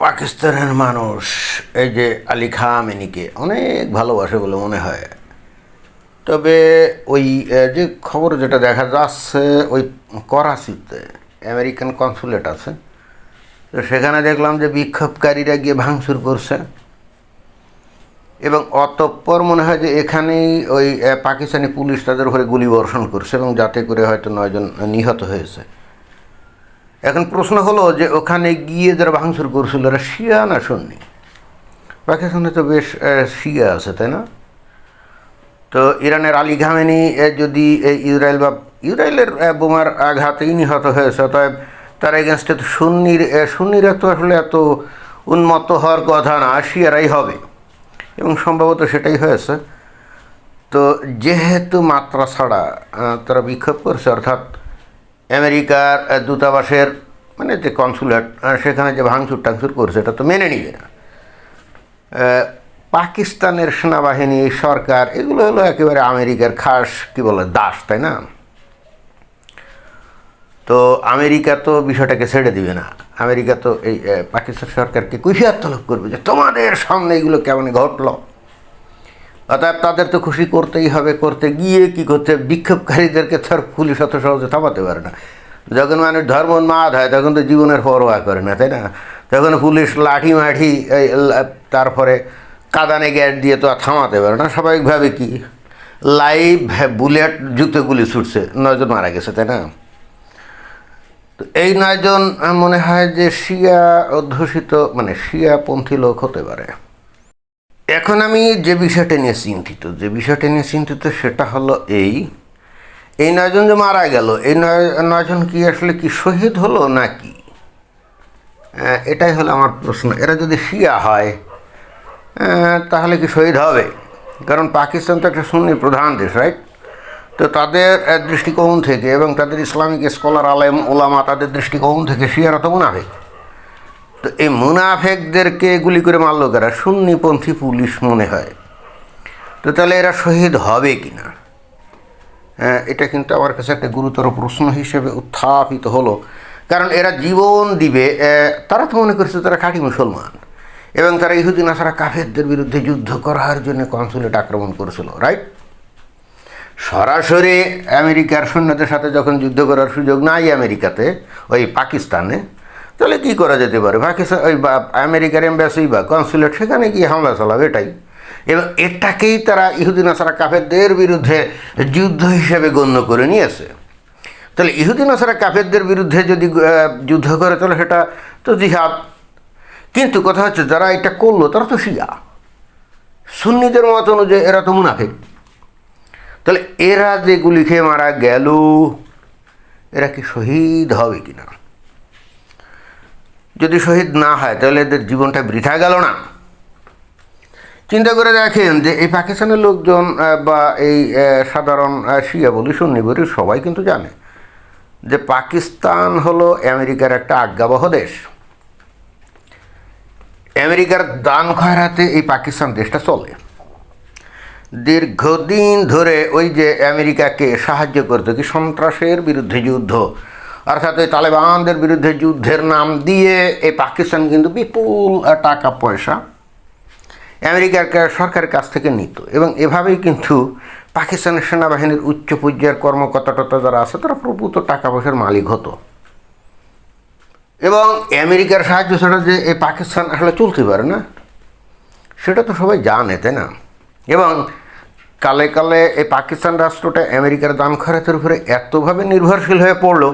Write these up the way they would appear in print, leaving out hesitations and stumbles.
পাকিস্তানের মানুষ এই যে আলী খামেনিকে অনেক ভালোবাসে বলে মনে হয়। তবে ওই যে খবর যেটা দেখা যাচ্ছে, ওই করাচিতে আমেরিকান কনসুলেট আছে, তো সেখানে দেখলাম যে বিক্ষোভকারীরা গিয়ে ভাঙচুর করছে এবং অতঃপর মনে হয় যে এখানেই ওই পাকিস্তানি পুলিশ তাদের উপরে গুলি বর্ষণ করছে এবং যাতে করে হয়তো 9 জন নিহত হয়েছে। এখন প্রশ্ন হলো যে ওখানে গিয়ে যারা ভাঙচুর করছিল এরা শিয়া না সুন্নি? পাকিস্তানে তো বেশ শিয়া আছে, তাই না? তো ইরানের আলী খামেনি যদি ইসরায়েলের বোমার আঘাতেই নিহত হয়েছে, তবে তার এগেনস্টে তো সুন্নিরা তো আসলে এত উন্মত্ত হওয়ার কথা না, শিয়ারাই হবে এবং সম্ভবত সেটাই হয়েছে। তো যেহেতু মাত্রা ছাড়া তারা বিক্ষোভ করছে, অর্থাৎ আমেরিকার দূতাবাসের মানে যে কনসুলেট সেখানে যে ভাঙচুর টাংচুর করছে, এটা তো মেনে নিবে না। পাকিস্তানের সেনাবাহিনী, সরকার, এগুলো হলো একেবারে আমেরিকার খাস কী বলে দাস, তাই না? তো আমেরিকা তো বিষয়টাকে ছেড়ে দিবে না। আমেরিকা তো এই পাকিস্তান সরকারকে কৈফিয়ত তলব করবে যে তোমাদের সামনে এগুলো কেমন ঘটল। অর্থাৎ তাদের তো খুশি করতেই হবে। করতে গিয়ে কী করতে, বিক্ষোভকারীদেরকে তো আর পুলিশ অত সহজে থামাতে পারে না। যখন মানুষ ধর্মোন্মাদ হয় তখন তো জীবনের পরোয়া করে না, তাই না? তখন পুলিশ লাঠি মাঠি তারপরে কাঁদানে গ্যাস দিয়ে তো আর থামাতে পারে না। স্বাভাবিকভাবে কি লাইভ বুলেট যুক্ত গুলি ছুটছে, 9 জন মারা গেছে, তাই না? তো এই 9 জন মনে হয় যে শিয়া অধ্যুষিত মানে শিয়াপন্থী লোক হতে পারে। এখন আমি যে বিষয়টা নিয়ে চিন্তিত সেটা হলো এই 9 জন যে মারা গেল, এই 9 জন কি আসলে কি শহীদ হলো নাকি? এটাই হলো আমার প্রশ্ন। এরা যদি শিয়া হয় তাহলে কি শহীদ হবে? কারণ পাকিস্তান তো একটা সুন্নি প্রধান দেশ, রাইট? তো তাদের দৃষ্টিকোণ থেকে এবং তাদের ইসলামিক স্কলার আলেম ওলামা তাদের দৃষ্টিকোণ থেকে শিয়ারা তো মুনাফেক। তো এই মুনাফেকদেরকে গুলি করে মারল কারা? সুন্নিপন্থী পুলিশ মনে হয়। তো তাহলে এরা শহীদ হবে কি না, এটা কিন্তু আমার কাছে একটা গুরুতর প্রশ্ন হিসেবে উত্থাপিত হলো। কারণ এরা জীবন দিবে, তারা তো মনে করছে তারা খাঁটি মুসলমান এবং তারা ইহুদি নাসারা কাফেরদের বিরুদ্ধে যুদ্ধ করার জন্য কনসুলেট আক্রমণ করেছিল, রাইট? সরাসরি আমেরিকার সৈন্যদের সাথে যখন যুদ্ধ করার সুযোগ নাই আমেরিকাতে, ওই পাকিস্তানে, তাহলে কী করা যেতে পারে? পাকিস্তান ওই আমেরিকার এম্বাসি বা কনসুলেট, সেখানে গিয়ে হামলা চালাবে, এটাই। এবং এটাকেই তারা ইহুদি নাসারা কাফেরদের বিরুদ্ধে যুদ্ধ হিসেবে গণ্য করে নিয়েছে। তাহলে ইহুদি নাসারা কাফেরদের বিরুদ্ধে যদি যুদ্ধ করে তাহলে সেটা তো জিহাদ। কিন্তু কথা হচ্ছে যারা এটা করলো তারা তো শিয়া, সুন্নিদের মত অনুযায়ী এরা তো মুনাফিক। তাহলে এরা যে গুলি খেয়ে মারা গেল, এরা কি শহীদ হবে কি না? যদি শহীদ না হয় তাহলে এদের জীবনটা বৃথা গেল না? চিন্তা করে দেখেন যে এই পাকিস্তানের লোকজন বা এই সাধারণ শিয়া বলি সুন্নি বলি সবাই কিন্তু জানে যে পাকিস্তান হলো আমেরিকার একটা আজ্ঞাবহ দেশ। আমেরিকার দান খয়রাতে এই পাকিস্তান দেশটা চলে। দীর্ঘদিন ধরে ওই যে আমেরিকাকে সাহায্য করতো কি সন্ত্রাসের বিরুদ্ধে যুদ্ধ, অর্থাৎ ওই তালেবানদের বিরুদ্ধে যুদ্ধের নাম দিয়ে এই পাকিস্তান কিন্তু বিপুল টাকা পয়সা আমেরিকার সরকারের কাছ থেকে নিত এবং এভাবেই কিন্তু পাকিস্তানের সেনাবাহিনীর উচ্চ পর্যায়ের কর্মকর্তা যারা আছে তারা প্রভূত টাকা পয়সার মালিক হতো। এবং আমেরিকার সাহায্য ছাড়া যে এই পাকিস্তান আসলে চলতে পারে না সেটা তো সবাই জানে, তাই না? এবং কালে কালে এই পাকিস্তান রাষ্ট্রটা আমেরিকার দান খয়রাতের উপরে এতভাবে নির্ভরশীল হয়ে পড়লো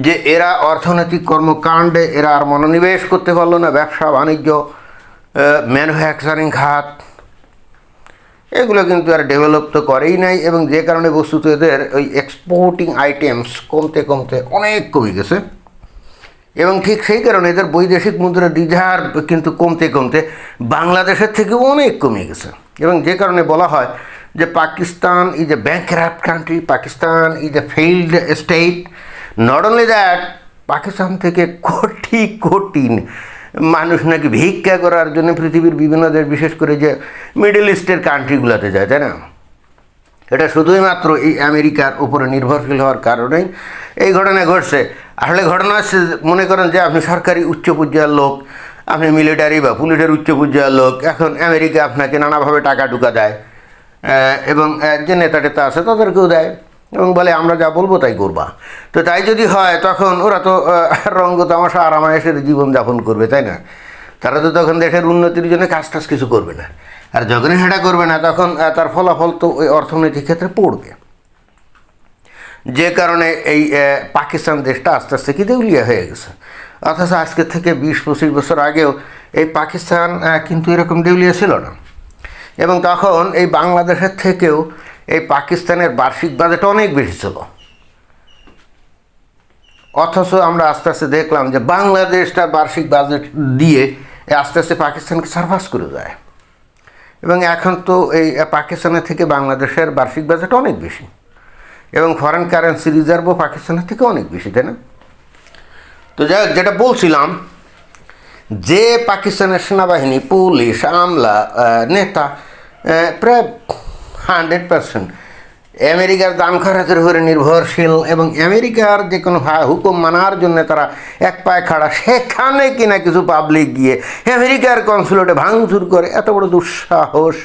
যে এরা অর্থনৈতিক কর্মকাণ্ডে এরা আর মনোনিবেশ করতে পারলো না। ব্যবসা বাণিজ্য, ম্যানুফ্যাকচারিং খাত, এগুলো কিন্তু আর ডেভেলপ তো করেই নাই এবং যে কারণে বস্তুত এদের ওই এক্সপোর্টিং আইটেমস কমতে কমতে অনেক কমে গেছে। এবং ঠিক সেই কারণে এদের বৈদেশিক মুদ্রার রিজার্ভ কিন্তু কমতে কমতে বাংলাদেশের থেকেও অনেক কমে গেছে। এবং যে কারণে বলা হয় যে Pakistan is a ব্যাংকরাপ্ট country, Pakistan is a failed state. Not only that, Pakistan থেকে কোটি কোটি মানুষ নাকি ভিক্ষা করার জন্য পৃথিবীর বিভিন্ন দেশ, বিশেষ করে যে মিডল ইস্টের কান্ট্রিগুলোতে যায়, তাই না? এটা শুধুই মাত্র এই আমেরিকার উপরে নির্ভরশীল হওয়ার কারণেই এই ঘটনা ঘটছে। আসলে ঘটনা হচ্ছে, মনে করেন যে আপনি সরকারি উচ্চ পর্যায়ের লোক, আপনি মিলিটারি বা পুলিশের উচ্চ পর্যায়ের লোক, এখন আমেরিকা আপনাকে নানাভাবে টাকা ঢুকা দেয়, এবং যে নেতা টেতা আছে তাদেরকেও দেয় এবং বলে আমরা যা বলবো তাই করবা। তো তাই যদি হয় তখন ওরা তো রঙ্গ তামাশা আরামায়েশের জীবনযাপন করবে, তাই না? তারা তো তখন দেশের উন্নতির জন্য কাজ টাজ কিছু করবে না। আর যখনই সেটা করবে না তখন তার ফলাফল তো ওই অর্থনৈতিক ক্ষেত্রে পড়বে। যে কারণে এই পাকিস্তান দেশটা আস্তে আস্তে কি দেউলিয়া হয়ে গেছে। অথচ আজকে থেকে 20-25 বছর আগেও এই পাকিস্তান কিন্তু এরকম দেউলিয়া ছিল না। এবং তখন এই বাংলাদেশের থেকেও এই পাকিস্তানের বার্ষিক বাজেট অনেক বেশি ছিল। অথচ আমরা আস্তে আস্তে দেখলাম যে বাংলাদেশটা বার্ষিক বাজেট দিয়ে আস্তে আস্তে পাকিস্তানকে সার্ভাস করে যায়। এবং এখন তো এই পাকিস্তানের থেকে বাংলাদেশের বার্ষিক বাজেট অনেক বেশি, এবং ফরেন কারেন্সি রিজার্ভও পাকিস্তানের থেকে অনেক বেশি, তাই না? তো যাই হোক, যেটা বলছিলাম যে পাকিস্তানের সেনাবাহিনী, পুলিশ, আমলা, নেতা প্রায় 100% আমেরিকার দান খরচের উপরে নির্ভরশীল, এবং আমেরিকার যে কোনো হুকুম মানার জন্য তারা এক পায়ে খাড়া। সেখানে কিনা কিছু পাবলিক গিয়ে আমেরিকার কনসুলেটে ভাঙচুর করে, এত বড় দুঃসাহস!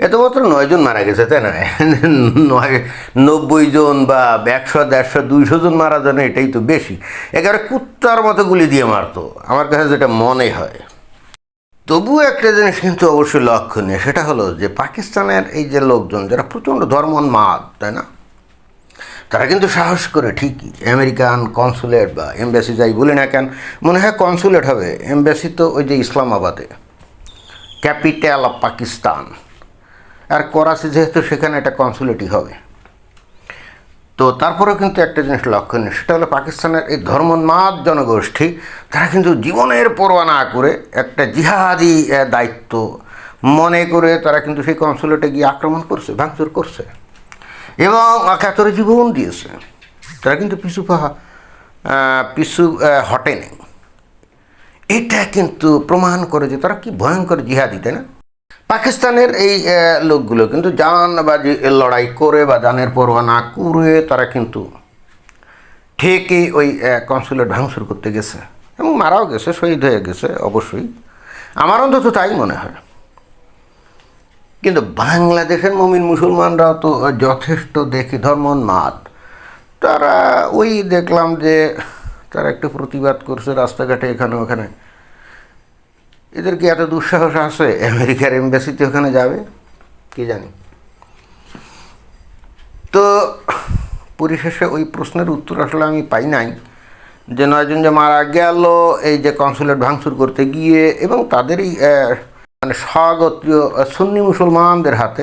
এত মাত্র 9 জন মারা গেছে, তাই না? 90 জন বা 100, 150, 200 জন মারা যান, এটাই তো বেশি। একেবারে কুত্তার মতো গুলি দিয়ে মারতো, আমার কাছে যেটা মনে হয়। তবুও একটা জিনিস কিন্তু অবশ্যই লক্ষণীয়, সেটা হলো যে পাকিস্তানের এই যে লোকজন যারা প্রচণ্ড ধর্মোন্মাদ, তাই না, তারা কিন্তু সাহস করে ঠিকই আমেরিকান কনসুলেট বা এমবাসি, যাই বলি না কেন, মনে হয় কনসুলেট হবে, এমবাসি তো ওই যে ইসলামাবাদে, ক্যাপিটাল অফ পাকিস্তান, আর করাচি যেহেতু, সেখানে একটা কনসুলেটই হবে। তো তারপরেও কিন্তু একটা জিনিস লক্ষণীয়, সেটা হলো পাকিস্তানের এই ধর্মোন্মাদ জনগোষ্ঠী, তারা কিন্তু জীবনের পরোয়া না করে একটা জিহাদি দায়িত্ব মনে করে তারা কিন্তু সেই কনসুলেটে গিয়ে আক্রমণ করছে, ভাঙচুর করছে এবং একাত্তরে জীবন দিয়েছে। তারা কিন্তু পিছু হটেনি। এটা কিন্তু প্রমাণ করে যে তারা কি ভয়ঙ্কর জিহাদি, তাই না? পাকিস্তানের এই লোকগুলো কিন্তু জানবাজি লড়াই করে বা জানের পরোয়া না করে তারা কিন্তু ঠিকই ওই কনসুলেট ভাঙচুর করতে গেছে এবং মারাও গেছে, শহীদ হয়ে গেছে অবশ্যই, আমার অন্তত তাই মনে হয়। কিন্তু বাংলাদেশের মুমিন মুসলমানরাও তো যথেষ্ট দেখি ধর্মোন্মাদ। তারা ওই দেখলাম যে তারা একটু প্রতিবাদ করছে রাস্তাঘাটে, এখানে ওখানে। এদের কি এত দুঃসাহস আছে আমেরিকার এমবাসিতে ওখানে যাবে? কি জানি। তো পরিশেষে ওই প্রশ্নের উত্তর আসলে আমি পাই নাই যে 9 জন যে মারা গেল এই যে কনসুলেট ভাঙচুর করতে গিয়ে, এবং তাদেরই মানে স্বগতীয় সুন্নি মুসলমানদের হাতে।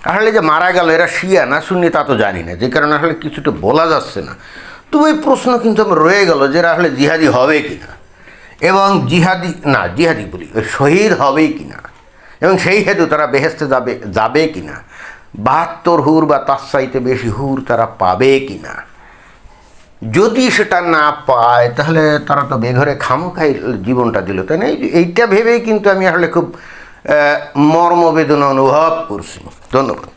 আসলে যে মারা গেল এরা শিয়া না সুন্নি তা তো জানি না, যে কারণে আসলে কিছুটা বলা যাচ্ছে না। তো ওই প্রশ্ন কিন্তু আমার রয়ে গেল যে এরা আসলে জিহাদি হবে কি না, এবং জিহাদি বলি, ওই শহীদ হবেই কি না, এবং সেই হেতু তারা বেহেস্তে যাবে কি না, 72 হুর বা তার চাইতে বেশি হুর তারা পাবে কি না। যদি সেটা না পায় তাহলে তারা তো বেঘরে খামোখাই জীবনটা দিল, তাই না? এইটা ভেবেই কিন্তু আমি আসলে খুব মর্মবেদনা অনুভব করছি। ধন্যবাদ।